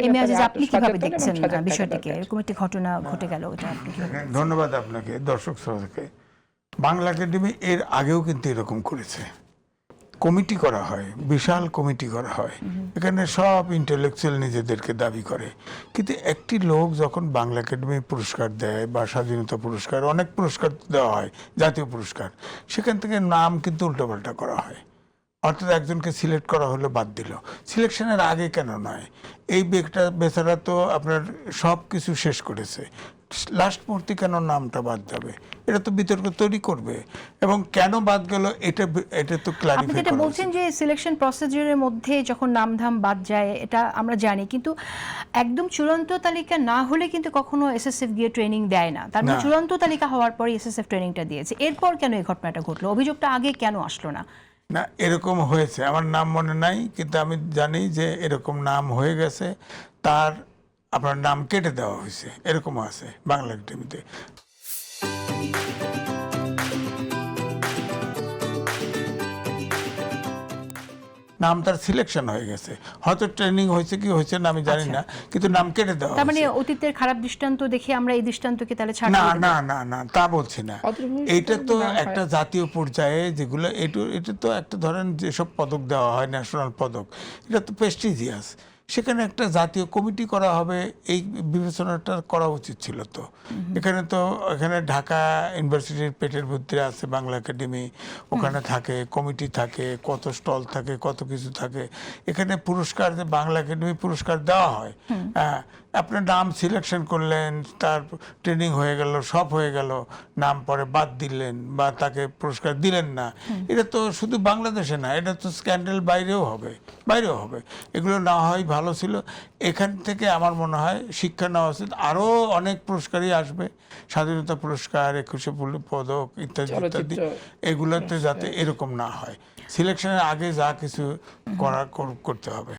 এই মেয়াজে আপনি কিভাবে দেখছেন বিষয়টিকে? এরকম একটি ঘটনা ঘটে গেল, এটা আপনি কিভাবে? ধন্যবাদ আপনাকে, দর্শক শ্রোতাকে। বাংলা একাডেমি এর আগেও কিন্তু এরকম করেছে, কমিটি করা হয়, বিশাল কমিটি করা হয়, এখানে সব ইন্টেলেকচুয়াল নিজেদেরকে দাবি করে, কিন্তু একটি লোক যখন বাংলা একাডেমি পুরস্কার দেয় বা স্বাধীনতা পুরস্কার, অনেক পুরস্কার দেওয়া হয়, জাতীয় পুরস্কার, সেখান থেকে নাম কিন্তু উল্টোপাল্টা করা হয়। অর্থাৎ একজনকে সিলেক্ট করা হলো, বাদ দিল। সিলেকশনের আগে কেন নয়? এই বেচারা তো আপনার সব কিছু শেষ করেছে, লাস্ট মুহূর্তে কেন নামটা বাদ যাবে? এটা তো বিতর্ক তৈরি করবে, এবং কেন বাদ গেল এটা তো ক্লারিফাই আপনি যেটা বলছেন যে সিলেকশন প্রসিডিউরের মধ্যে যখন নামধাম বাদ যায়, এটা আমরা জানি, কিন্তু একদম চূড়ান্ত তালিকা না হলে কিন্তু কখনো এসএসএফ গিয়ে ট্রেনিং দেয় না। তার মানে চূড়ান্ত তালিকা হওয়ার পরে এসএসএফ ট্রেনিংটা দিয়েছে। এরপর কেন এই ঘটনাটা ঘটলো? অভিযোগটা আগে কেন আসলো না? না, এরকম হয়েছে, আমার নাম মনে নাই, কিন্তু আমি জানি যে এরকম নাম হয়ে গেছে, তার আপনার নাম কেটে দেওয়া হয়েছে, এরকম আছে বাংলা একাডেমিতে। নাম তার সিলেকশন হয়ে গেছে, হয়তো ট্রেনিং হয়েছে কি হয়েছে না আমি জানি না, কিন্তু নাম কেটে দেওয়া। তার মানে অতীতের খারাপ দৃষ্টান্ত দেখে আমরা এই দৃষ্টান্তকে তাহলে ছাড় না দিয়ে দেব? না না না, তা বলছি না। এইটা তো একটা জাতীয় পর্যায়ে যেগুলো, এটা তো একটা ধরেন যেসব পদক দেওয়া হয়, ন্যাশনাল পদক, এটা তো প্রেস্টিজিয়াস, সেখানে একটা জাতীয় কমিটি করা হবে, এই বিবেচনাটা করা উচিত ছিল তো। এখানে ঢাকা ইউনিভার্সিটির পেটের ভিতরে আছে বাংলা একাডেমি, ওখানে থাকে কমিটি, থাকে কত স্টল থাকে, কত কিছু থাকে। এখানে পুরস্কার, যে বাংলা একাডেমি পুরস্কার দেওয়া হয়, হ্যাঁ, আপনার নাম সিলেকশন করলেন, তার ট্রেনিং হয়ে গেল, সব হয়ে গেল, নাম পরে বাদ দিলেন বা তাকে পুরস্কার দিলেন না, এটা তো শুধু বাংলাদেশে না, এটা তো স্ক্যান্ডাল বাইরেও হবে। এগুলো না হয় ভালো ছিল। এখান থেকে আমার মনে হয় শিক্ষা নেওয়া উচিত। আরও অনেক পুরস্কারই আসবে, স্বাধীনতা পুরস্কার, 21শে পদক ইত্যাদি ইত্যাদি, এগুলোতে যাতে এরকম না হয়। সিলেকশনের আগে যা কিছু করতে হবে।